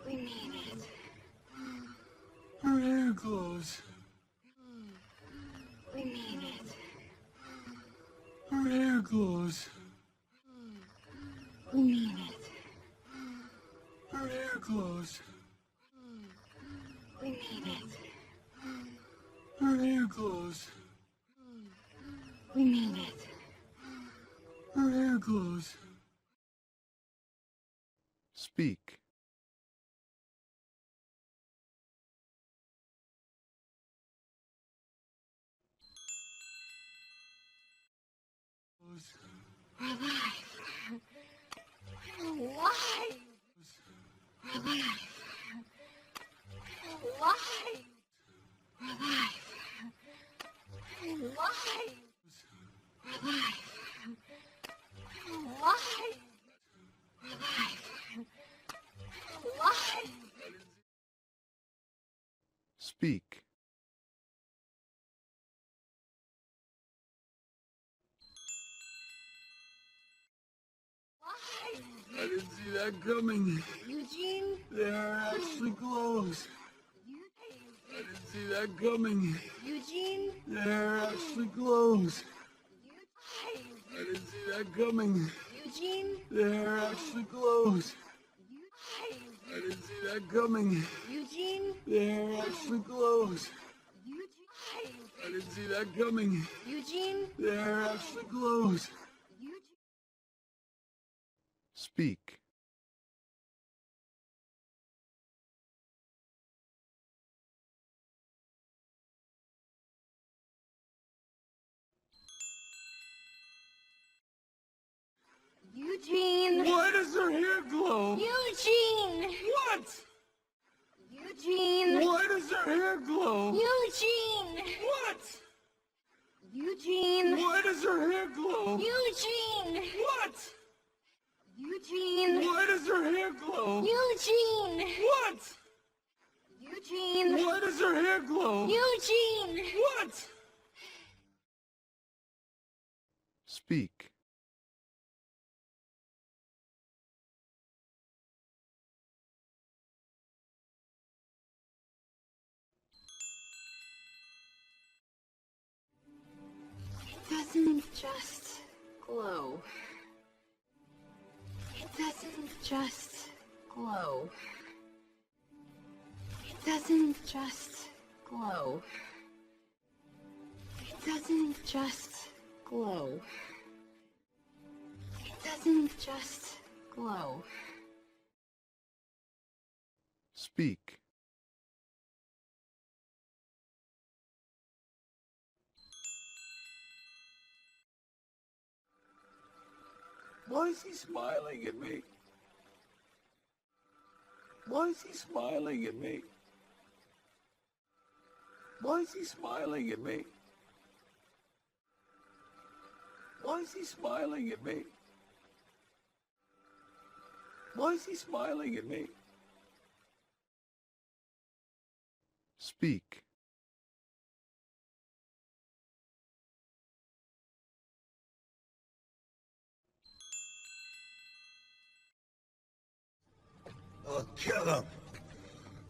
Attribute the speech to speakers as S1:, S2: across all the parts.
S1: We need it.
S2: Her hair glows.
S1: We need it.
S2: Her hair glows.
S1: We need it.
S2: Her hair glows.
S1: We need it.
S2: Her hair glows.
S1: We need it.
S2: Her hair glows.
S3: Speak.
S1: We're alive. We're alive. We're alive. We're alive. We're alive. We're alive. We're alive. We're alive. We're alive. We're alive.
S3: Speak.
S2: I didn't see that coming.
S1: Eugene?
S2: The hair actually glows. I didn't see that coming.
S1: Eugene?
S2: The hair actually glows. I didn't see that coming.
S1: Eugene?
S2: The hair actually glows. I didn't see that coming.
S1: Eugene?
S2: The hair actually glows. I didn't see that coming.
S1: Eugene?
S2: The hair actually glows.
S3: Speak.
S1: Eugene!
S2: Why does her hair glow?
S1: Eugene!
S2: What?
S1: Eugene!
S2: Why does her hair glow?
S1: Eugene!
S2: What?
S1: Eugene!
S2: Why does her hair glow?
S1: Eugene!
S2: What?
S1: Eugene!
S2: Why does her hair glow?
S1: Eugene!
S2: What?
S1: Eugene!
S2: Why does her hair glow?
S1: Eugene!
S2: What?
S3: Speak.
S1: It doesn't just glow. It doesn't just glow. It doesn't just glow. It doesn't just glow. It doesn't just glow.
S3: Speak.
S2: Why is he smiling at me? Why is he smiling at me? Why is he smiling at me? Why is he smiling at me? Why is he smiling at me?
S3: Speak.
S2: I'll kill him.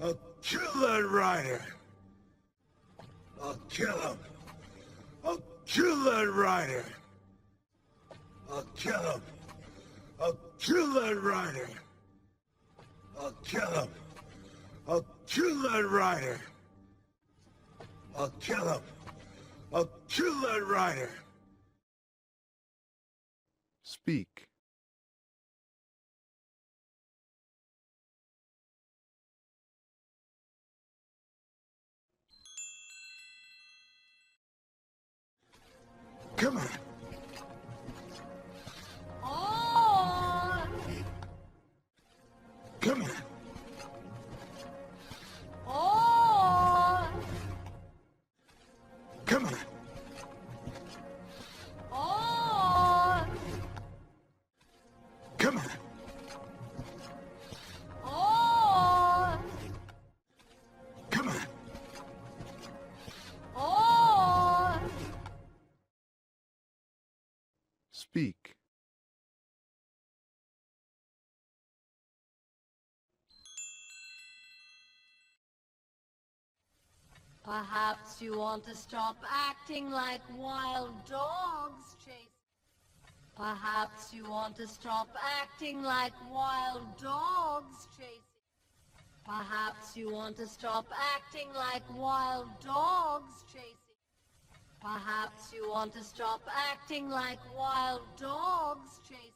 S2: I'll kill that rider. I'll kill him. I'll kill that rider. I'll kill him. I'll kill that rider. I'll kill him. I'll kill that rider. I'll kill him. I'll kill that rider.
S3: Speak.
S2: Come on.
S1: Oh!
S2: Come on.
S1: Oh!
S2: Come on.
S1: Oh!
S2: Come on.
S1: Oh!
S2: Come on.
S1: Perhaps you want to stop acting like wild dogs chasing. Perhaps you want to stop acting like wild dogs chasing. Perhaps you want to stop acting like wild dogs chasing. Perhaps you want to stop acting like wild dogs chasing.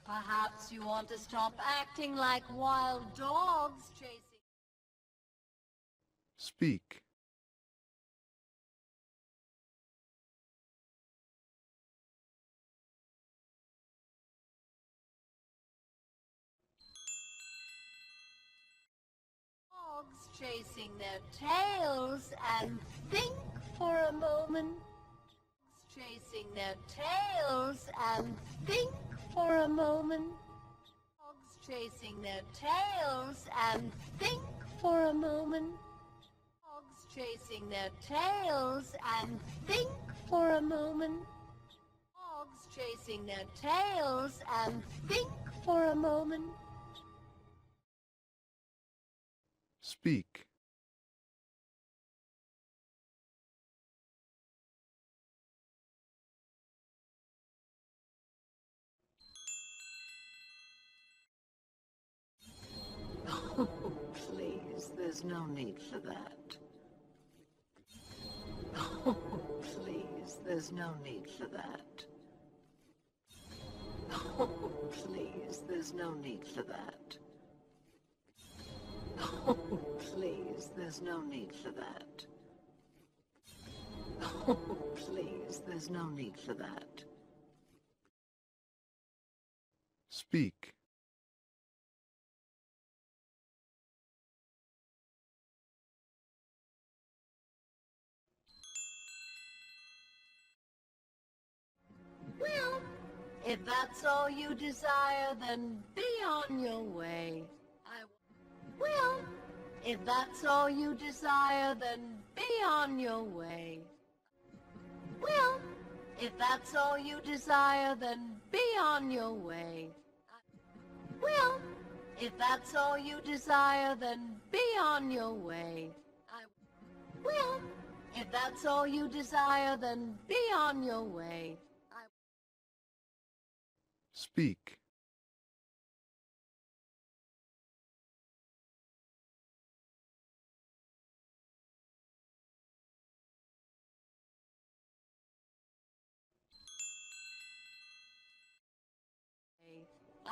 S1: Perhaps you want to stop acting like wild dogs chasing.
S3: Speak.
S1: Dogs chasing their tails and think for a moment. Chasing their tails and think for a moment. Dogs chasing their tails and think for a moment. Dogs chasing their tails and think for a moment. Dogs chasing their tails and think for a moment.
S3: Speak.
S4: Oh, please, there's no need for that. Oh, please, there's no need for that. Oh, please, there's no need for that. Oh, please, there's no need for that. Oh, please, there's no need for that.
S3: Speak.
S1: Well, if that's all you desire, then be on your way. Well, if that's all you desire, then be on your way. Well, if that's all you desire, then be on your way. Well, if that's all you desire, then be on your way. Well, if that's all you desire, then be on your way.
S3: Speak.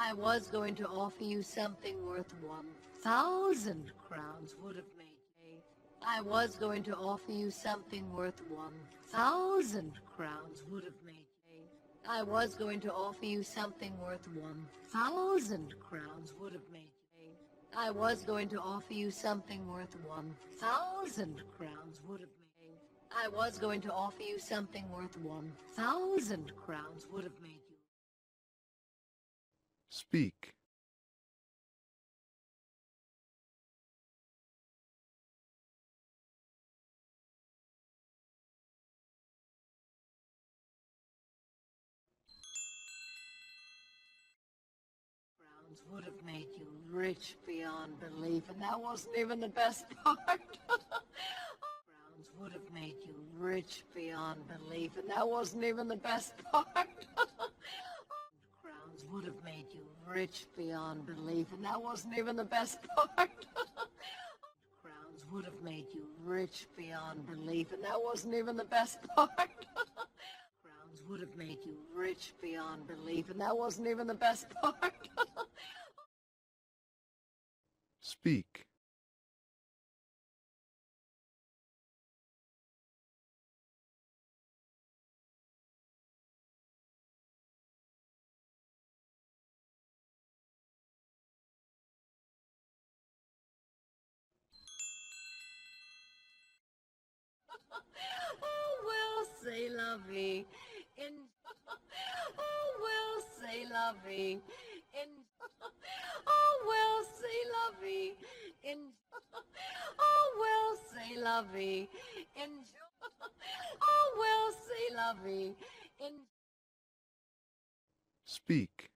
S1: I was going to offer you something worth 1,000 crowns would have made me. I was going to offer you something worth 1,000 crowns would have made me. I was going to offer you something worth 1,000 crowns would have made me. I was going to offer you something worth 1,000 crowns would have made me. I was going to offer you something worth 1,000 crowns would have made you.
S3: Speak.
S4: Crowns would have made you rich beyond belief, and that wasn't even the best part. Crowns would have made you rich beyond belief, and that wasn't even the best part. Crowns would have made you rich beyond belief, and that wasn't even the best part. Crowns would have made you rich beyond belief, and that wasn't even the best part. Crowns would have made you rich beyond belief, and that wasn't even the best part.
S3: Speak.
S1: Oh, well, c'est la vie. In oh, well, c'est la vie. In oh, well, c'est la vie. In oh, well, c'est la vie. In oh, well, c'est la vie. In
S3: Speak.